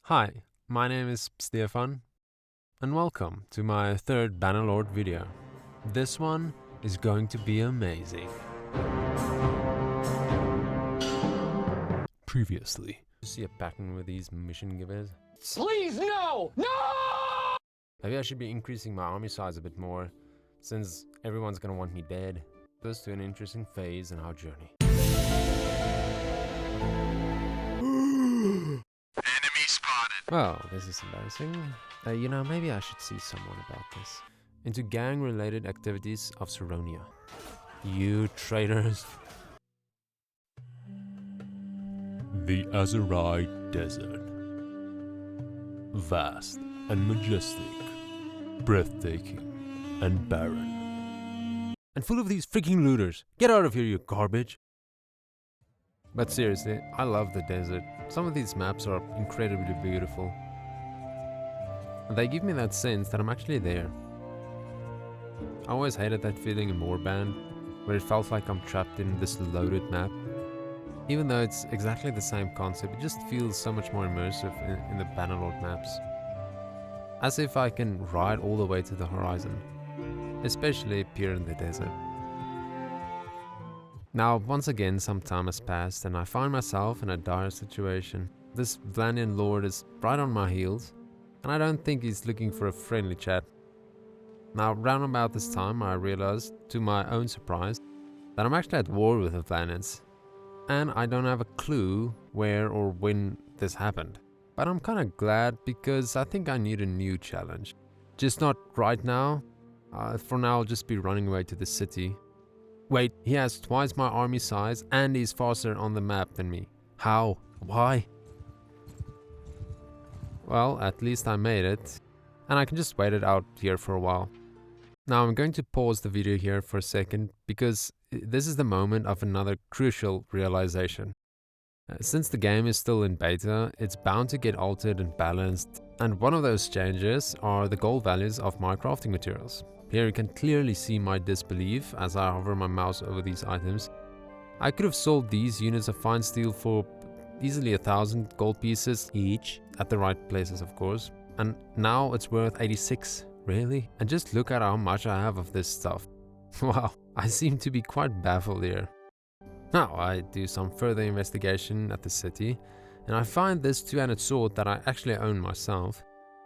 Hi, my name is Stefan, and welcome to my third Bannerlord video. This one is going to be amazing. Previously, you see a pattern with these mission givers? Please, no! No! Maybe I should be increasing my army size a bit more, since everyone's gonna want me dead. This to an interesting phase in our journey. Enemy spotted. Well, this is embarrassing. Maybe I should see someone about this. Into gang-related activities of Saronia. You traitors. The Azerite Desert. Vast and majestic. Breathtaking and barren. And full of these freaking looters. Get out of here, you garbage. But seriously, I love the desert. Some of these maps are incredibly beautiful. And they give me that sense that I'm actually there. I always hated that feeling in Warband, where it felt like I'm trapped in this loaded map. Even though it's exactly the same concept, it just feels so much more immersive in the Bannerlord maps. As if I can ride all the way to the horizon, especially up here in the desert. Now, once again, some time has passed and I find myself in a dire situation. This Vlandian lord is right on my heels, and I don't think he's looking for a friendly chat. Now, round about this time, I realized, to my own surprise, that I'm actually at war with the Vlandians, and I don't have a clue where or when this happened. But I'm kinda glad, because I think I need a new challenge. Just not right now. For now, I'll just be running away to the city. Wait, he has twice my army size and he's faster on the map than me. How? Why? Well, at least I made it, and I can just wait it out here for a while. Now I'm going to pause the video here for a second, because this is the moment of another crucial realization. Since the game is still in beta, it's bound to get altered and balanced, and one of those changes are the gold values of my crafting materials. Here you can clearly see my disbelief as I hover my mouse over these items. I could have sold these units of fine steel for easily 1,000 gold pieces each, at the right places of course, and now it's worth 86, really? And just look at how much I have of this stuff. Wow, I seem to be quite baffled here. Now I do some further investigation at the city, and I find this two-handed sword that I actually own myself,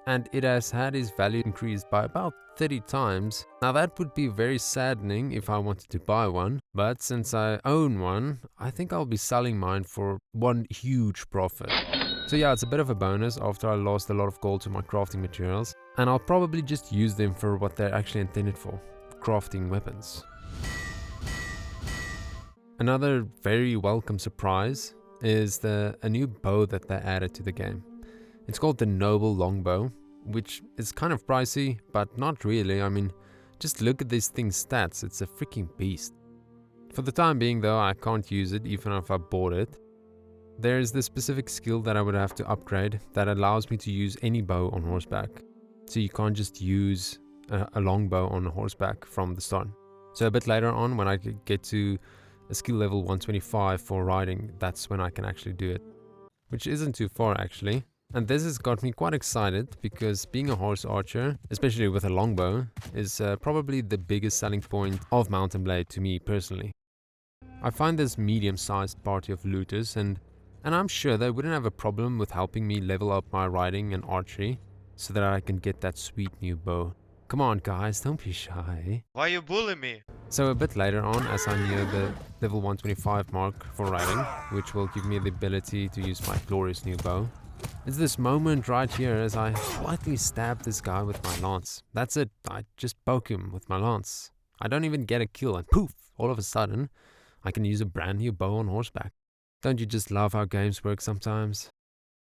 and it has had its value increased by about 30 times. Now that would be very saddening if I wanted to buy one, but since I own one, I think I'll be selling mine for one huge profit. So yeah, it's a bit of a bonus after I lost a lot of gold to my crafting materials, and I'll probably just use them for what they're actually intended for, crafting weapons. Another very welcome surprise is a new bow that they added to the game. It's called the Noble Longbow, which is kind of pricey, but not really. I mean, just look at this thing's stats, it's a freaking beast. For the time being though, I can't use it even if I bought it. There is this specific skill that I would have to upgrade that allows me to use any bow on horseback. So you can't just use a longbow on horseback from the start. So a bit later on, when I get to a skill level 125 for riding, that's when I can actually do it. Which isn't too far actually. And this has got me quite excited, because being a horse archer, especially with a longbow, is probably the biggest selling point of Mountain Blade to me personally. I find this medium-sized party of looters, and I'm sure they wouldn't have a problem with helping me level up my riding and archery, so that I can get that sweet new bow. Come on guys, don't be shy. Why you bully me? So a bit later on, as I near the level 125 mark for riding, which will give me the ability to use my glorious new bow, it's this moment right here as I slightly stab this guy with my lance. That's it, I just poke him with my lance. I don't even get a kill, and poof, all of a sudden, I can use a brand new bow on horseback. Don't you just love how games work sometimes?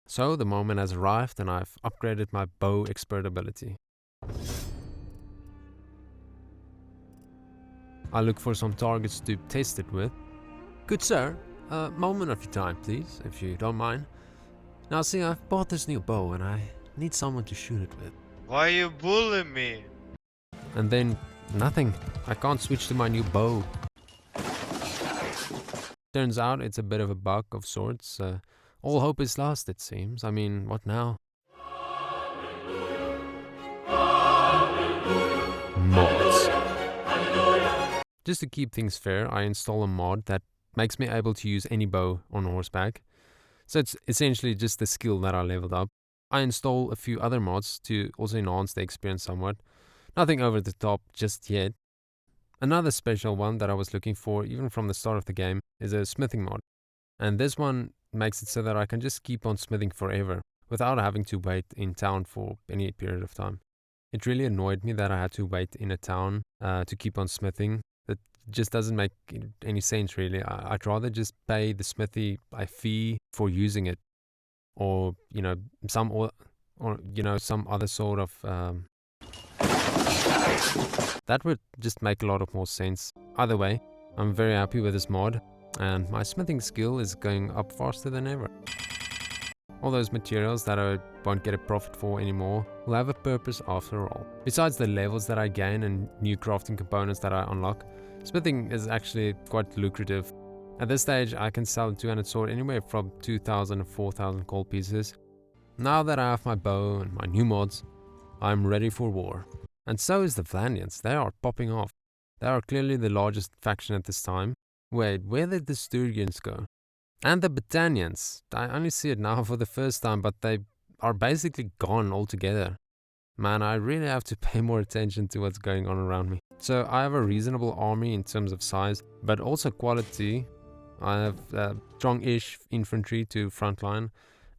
So the moment has arrived and I've upgraded my bow expert ability. I look for some targets to test it with. Good sir, a moment of your time please, if you don't mind. Now see, I've bought this new bow and I need someone to shoot it with. Why you bully me? And then, nothing. I can't switch to my new bow. Turns out it's a bit of a bug of sorts. All hope is lost, it seems. I mean, what now? Mods. Just to keep things fair, I install a mod that makes me able to use any bow on horseback. So it's essentially just the skill that I leveled up. I install a few other mods to also enhance the experience somewhat. Nothing over the top just yet. Another special one that I was looking for even from the start of the game is a smithing mod. And this one makes it so that I can just keep on smithing forever without having to wait in town for any period of time. It really annoyed me that I had to wait in a town to keep on smithing. That just doesn't make any sense really. I'd rather just pay the smithy a fee for using it, or some some other sort of that would just make a lot of more sense. Either way, I'm very happy with this mod, and my smithing skill is going up faster than ever. All those materials that I won't get a profit for anymore will have a purpose after all. Besides the levels that I gain and new crafting components that I unlock, smithing is actually quite lucrative. At this stage, I can sell a 200 sword anywhere from 2,000 to 4,000 gold pieces. Now that I have my bow and my new mods, I'm ready for war. And so is the Vlandians. They are popping off. They are clearly the largest faction at this time. Wait, where did the Sturgians go? And the Britannians. I only see it now for the first time, but they are basically gone altogether. Man, I really have to pay more attention to what's going on around me. So I have a reasonable army in terms of size, but also quality. I have strong-ish infantry to frontline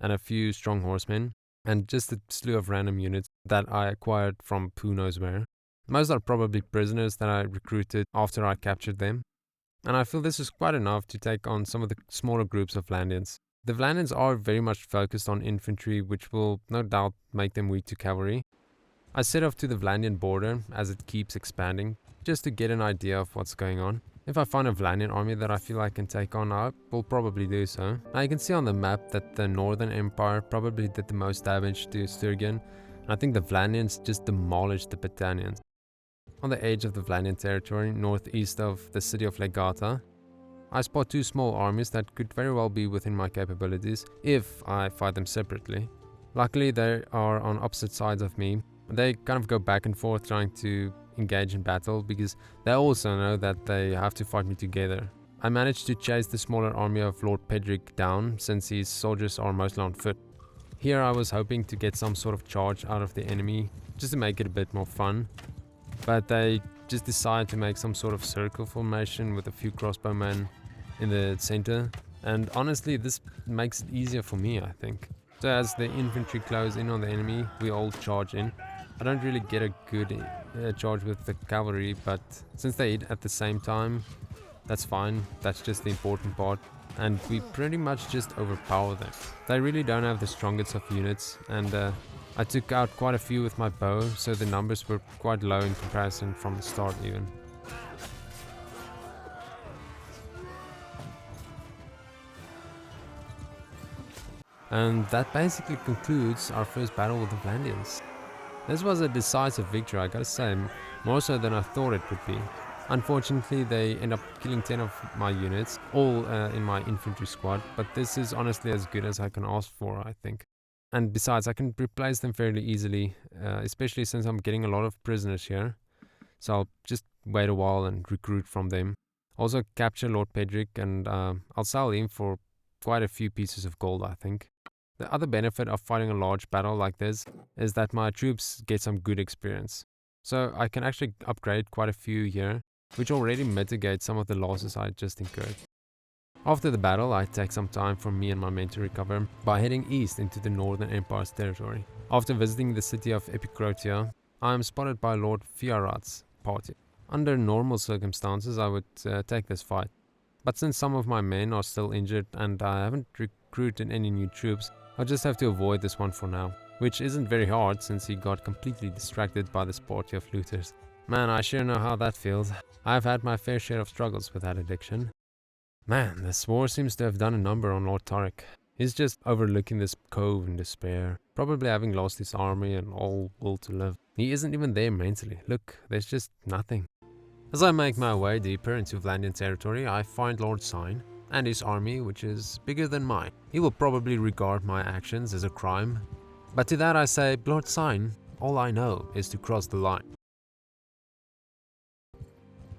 and a few strong horsemen, and just a slew of random units that I acquired from who knows where. Most are probably prisoners that I recruited after I captured them. And I feel this is quite enough to take on some of the smaller groups of Vlandians. The Vlandians are very much focused on infantry, which will no doubt make them weak to cavalry. I set off to the Vlandian border as it keeps expanding, just to get an idea of what's going on. If I find a Vlandian army that I feel I can take on, I will probably do so. Now you can see on the map that the Northern Empire probably did the most damage to Sturgian, and I think the Vlandians just demolished the Britannians. On the edge of the Vlandian territory, northeast of the city of Legata, I spot two small armies that could very well be within my capabilities if I fight them separately. Luckily, they are on opposite sides of me. They kind of go back and forth trying to engage in battle because they also know that they have to fight me together. I managed to chase the smaller army of Lord Pedrick down since his soldiers are mostly on foot. Here I was hoping to get some sort of charge out of the enemy just to make it a bit more fun. But they just decide to make some sort of circle formation with a few crossbowmen in the center. And honestly, this makes it easier for me, I think. So as the infantry close in on the enemy, we all charge in. I don't really get a good charge with the cavalry, but since they hit at the same time, that's fine. That's just the important part. And we pretty much just overpower them. They really don't have the strongest of units, and I took out quite a few with my bow, so the numbers were quite low in comparison from the start even. And that basically concludes our first battle with the Vlandians. This was a decisive victory, I gotta say, more so than I thought it would be. Unfortunately, they end up killing 10 of my units, all in my infantry squad, but this is honestly as good as I can ask for, I think. And besides, I can replace them fairly easily, especially since I'm getting a lot of prisoners here. So I'll just wait a while and recruit from them. Also capture Lord Pedrick, and I'll sell him for quite a few pieces of gold, I think. The other benefit of fighting a large battle like this is that my troops get some good experience. So I can actually upgrade quite a few here, which already mitigates some of the losses I just incurred. After the battle, I take some time for me and my men to recover by heading east into the Northern Empire's territory. After visiting the city of Epicrotia, I am spotted by Lord Fiarat's party. Under normal circumstances, I would take this fight. But since some of my men are still injured and I haven't recruited any new troops, I'll just have to avoid this one for now. Which isn't very hard since he got completely distracted by this party of looters. Man, I sure know how that feels. I've had my fair share of struggles with that addiction. Man, this war seems to have done a number on Lord Tarek. He's just overlooking this cove in despair, probably having lost his army and all will to live. He isn't even there mentally. Look, there's just nothing. As I make my way deeper into Vlandian territory, I find Lord Sign, and his army, which is bigger than mine. He will probably regard my actions as a crime, but to that I say, Lord Sign, all I know is to cross the line.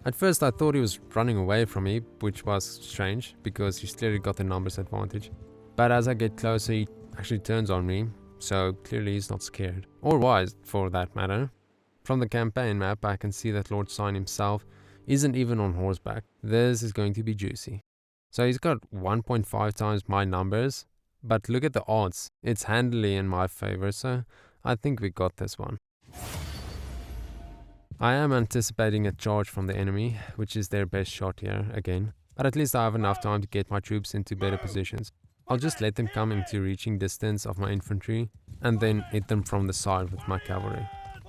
At first I thought he was running away from me, which was strange, because he's clearly got the numbers advantage. But as I get closer, he actually turns on me, so clearly he's not scared. Or wise, for that matter. From the campaign map, I can see that Lord Sign himself isn't even on horseback. This is going to be juicy. So he's got 1.5 times my numbers, but look at the odds. It's handily in my favor, so I think we got this one. I am anticipating a charge from the enemy, which is their best shot here again, but at least I have enough time to get my troops into better positions. I'll just let them come into reaching distance of my infantry and then hit them from the side with my cavalry.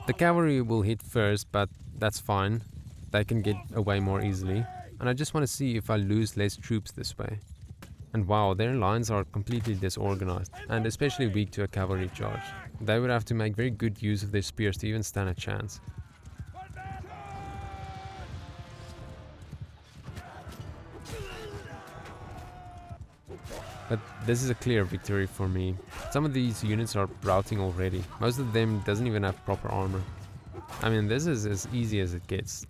The cavalry will hit first, but that's fine. They can get away more easily, and I just want to see if I lose less troops this way. And wow, their lines are completely disorganized and especially weak to a cavalry charge. They would have to make very good use of their spears to even stand a chance. But this is a clear victory for me. Some of these units are routing already. Most of them doesn't even have proper armor. I mean, this is as easy as it gets.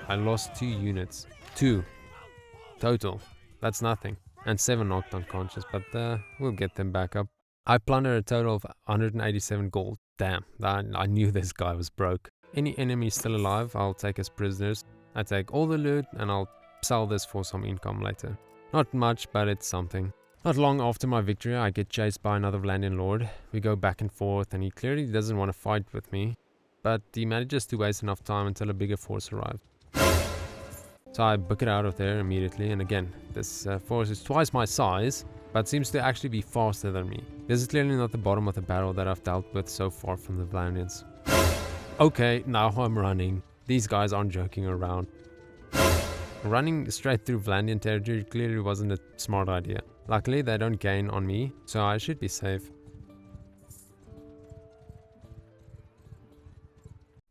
I lost 2 units. 2. Total. That's nothing. And 7 knocked unconscious, but we'll get them back up. I plundered a total of 187 gold. Damn, I knew this guy was broke. Any enemy still alive, I'll take as prisoners. I take all the loot and I'll sell this for some income later. Not much, but it's something. Not long after my victory, I get chased by another Vlandian lord. We go back and forth, and he clearly doesn't want to fight with me, but he manages to waste enough time until a bigger force arrives. So I book it out of there immediately, and again, this force is twice my size, but seems to actually be faster than me. This is clearly not the bottom of the barrel that I've dealt with so far from the Vlandians. Okay, now I'm running. These guys aren't joking around. Running straight through Vlandian territory clearly wasn't a smart idea. Luckily, they don't gain on me, so I should be safe.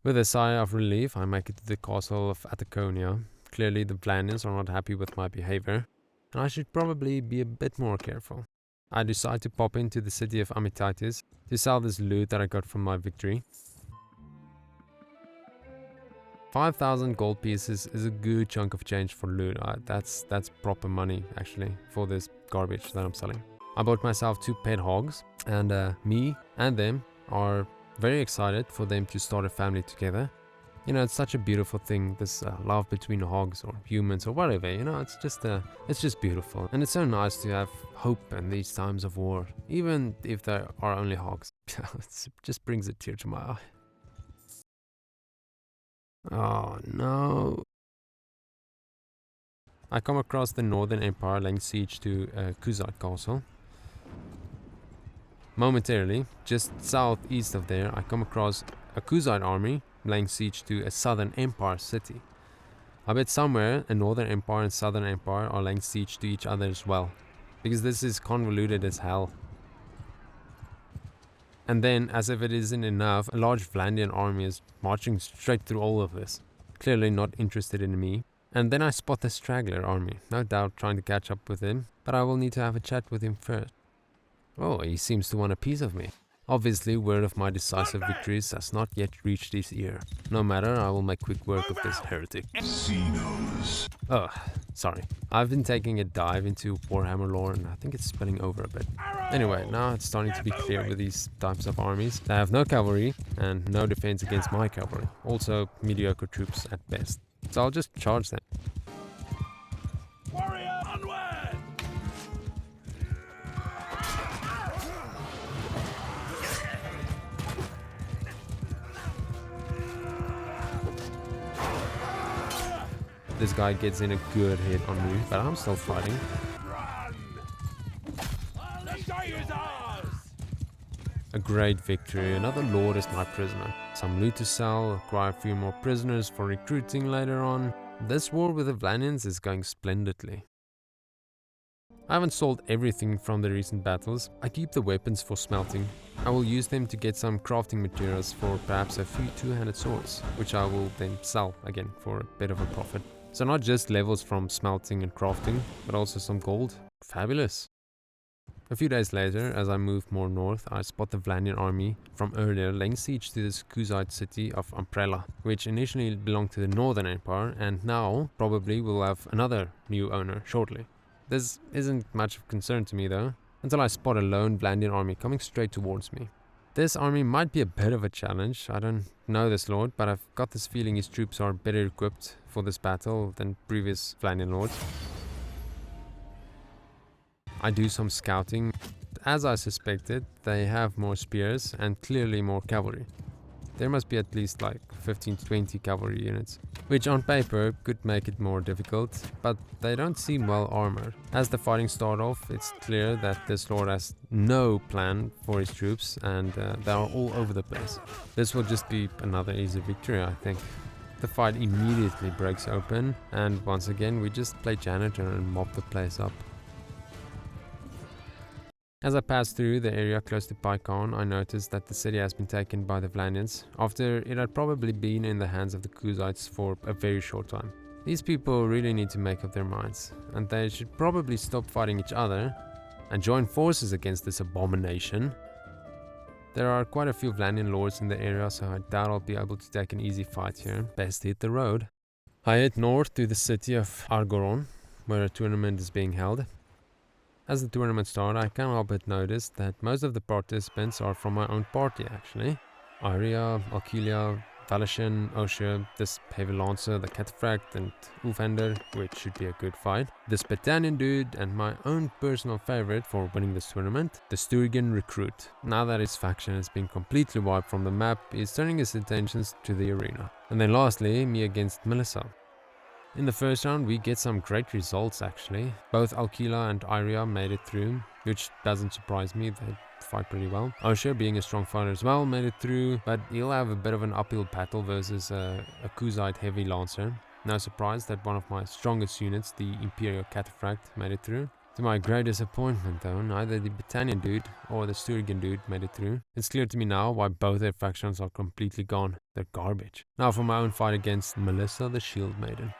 With a sigh of relief, I make it to the castle of Ataconia. Clearly, the Vlandians are not happy with my behavior, and I should probably be a bit more careful. I decide to pop into the city of Amititis to sell this loot that I got from my victory. 5,000 gold pieces is a good chunk of change for loot. That's proper money actually for this garbage that I'm selling. I bought myself 2 pet hogs, and me and them are very excited for them to start a family together. You know, it's such a beautiful thing, this love between hogs or humans or whatever. You know, it's just beautiful, and it's so nice to have hope in these times of war, even if there are only hogs. It just brings a tear to my eye. Oh no. I come across the Northern Empire laying siege to Kuzat Castle. Momentarily, just southeast of there, I come across a Kuzite army laying siege to a Southern Empire city. I bet somewhere a Northern Empire and Southern Empire are laying siege to each other as well, because this is convoluted as hell. And then, as if it isn't enough, a large Vlandian army is marching straight through all of this, clearly not interested in me. And then I spot the straggler army, no doubt trying to catch up with him, but I will need to have a chat with him first. Oh, he seems to want a piece of me. Obviously, word of my decisive victories has not yet reached his ear. No matter, I will make quick work of this heretic. Oh, sorry. I've been taking a dive into Warhammer lore, and I think it's spilling over a bit. Anyway, now it's starting to be clear with these types of armies. They have no cavalry and no defense against my cavalry. Also, mediocre troops at best. So I'll just charge them. Warrior, onward! This guy gets in a good hit on me, but I'm still fighting. A great victory. Another lord is my prisoner. Some loot to sell, acquire a few more prisoners for recruiting later on. This war with the Vlandians is going splendidly. I haven't sold everything from the recent battles. I keep the weapons for smelting. I will use them to get some crafting materials for perhaps a few two-handed swords, which I will then sell again for a bit of a profit. So not just levels from smelting and crafting, but also some gold. Fabulous. A few days later, as I move more north, I spot the Vlandian army from earlier laying siege to this Kuzite city of Umbrella, which initially belonged to the Northern Empire and now probably will have another new owner shortly. This isn't much of concern to me though, until I spot a lone Vlandian army coming straight towards me. This army might be a bit of a challenge. I don't know this lord, but I've got this feeling his troops are better equipped for this battle than previous Vlandian lords. I do some scouting. As I suspected, they have more spears and clearly more cavalry. There must be at least like 15 to 20 cavalry units, which on paper could make it more difficult, but they don't seem well armored. As the fighting starts off, it's clear that this lord has no plan for his troops and they are all over the place. This will just be another easy victory, I think. The fight immediately breaks open and once again we just play janitor and mop the place up. As I pass through the area close to Pycon, I noticed that the city has been taken by the Vlandians after it had probably been in the hands of the Kuzites for a very short time. These people really need to make up their minds, and they should probably stop fighting each other and join forces against this abomination. There are quite a few Vlandian lords in the area, so I doubt I'll be able to take an easy fight here. Best hit the road. I head north to the city of Argoron, where a tournament is being held. As the tournament started, I can't help but notice that most of the participants are from my own party actually. Arya, Alkilia, Valashin, Osher, this heavy lancer, the Cataphract and Ulfander, which should be a good fight. This Battanian dude and my own personal favorite for winning this tournament, the Sturgian recruit. Now that his faction has been completely wiped from the map, he's turning his attentions to the arena. And then lastly, me against Melissa. In the first round we get some great results actually. Both Alkila and Arya made it through, which doesn't surprise me, they fight pretty well. Osher, being a strong fighter as well, made it through, but he'll have a bit of an uphill battle versus a Kuzite heavy lancer. No surprise that one of my strongest units, the Imperial Cataphract, made it through. To my great disappointment though, neither the Battanian dude or the Sturgian dude made it through. It's clear to me now why both their factions are completely gone. They're garbage. Now for my own fight against Melissa, the Shield Maiden.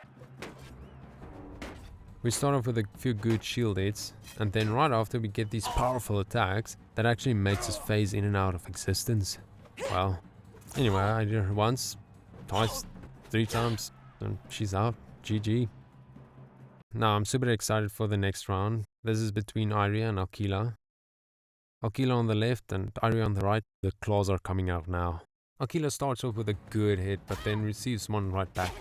We start off with a few good shield hits, and then right after we get these powerful attacks that actually makes us phase in and out of existence. Well, anyway, I did her once, twice, 3 times, and she's out. GG. Now I'm super excited for the next round. This is between Arya and Alkila. Alkila on the left and Arya on the right. The claws are coming out now. Alkila starts off with a good hit, but then receives one right back.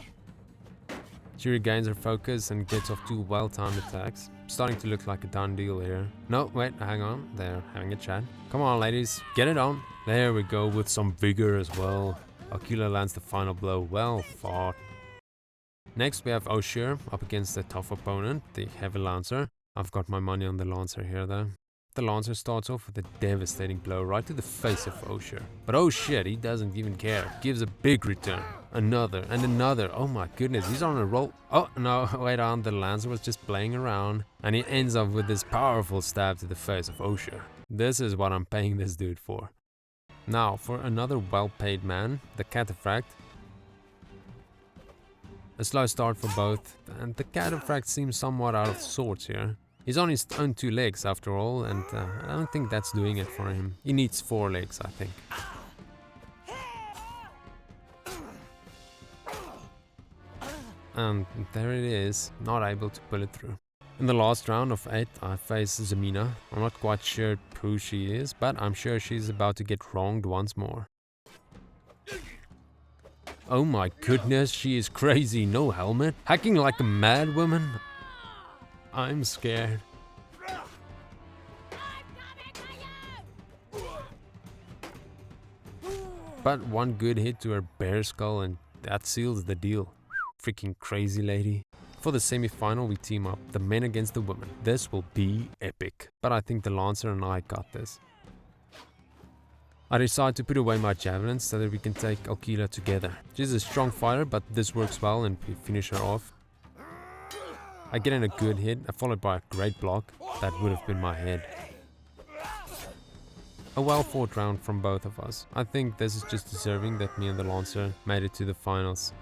She regains her focus and gets off 2 well-timed attacks. Starting to look like a done deal here. No, wait, hang on. They're having a chat. Come on, ladies. Get it on. There we go, with some vigor as well. Alkila lands the final blow. Well fought. Next, we have Osher up against a tough opponent, the Heavy Lancer. I've got my money on the Lancer here, though. The Lancer starts off with a devastating blow right to the face of Osher. But oh shit, he doesn't even care. Gives a big return. Another and another. Oh my goodness, he's on a roll. Oh no, wait on, the Lancer was just playing around. And he ends up with this powerful stab to the face of Osher. This is what I'm paying this dude for. Now, for another well-paid man, the Cataphract. A slow start for both, and the Cataphract seems somewhat out of sorts here. He's on his own 2 legs after all, and I don't think that's doing it for him. He needs 4 legs, I think. And there it is, not able to pull it through. In the last round of 8, I face Zemina. I'm not quite sure who she is, but I'm sure she's about to get wronged once more. Oh my goodness, she is crazy, no helmet, hacking like a mad woman. I'm scared. But one good hit to her bear skull and that seals the deal. Freaking crazy lady. For the semi-final we team up, the men against the women. This will be epic. But I think the Lancer and I got this. I decide to put away my javelins so that we can take Alkila together. She's a strong fighter, but this works well and we finish her off. I get in a good hit, followed by a great block. That would have been my head. A well fought round from both of us. I think this is just deserving that me and the Lancer made it to the finals.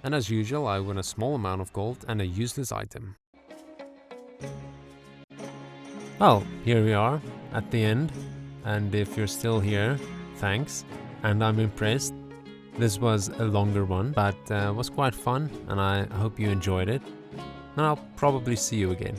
And as usual, I win a small amount of gold and a useless item. Well, here we are at the end, and if you're still here, thanks, and I'm impressed. This was a longer one, but was quite fun, and I hope you enjoyed it, and I'll probably see you again.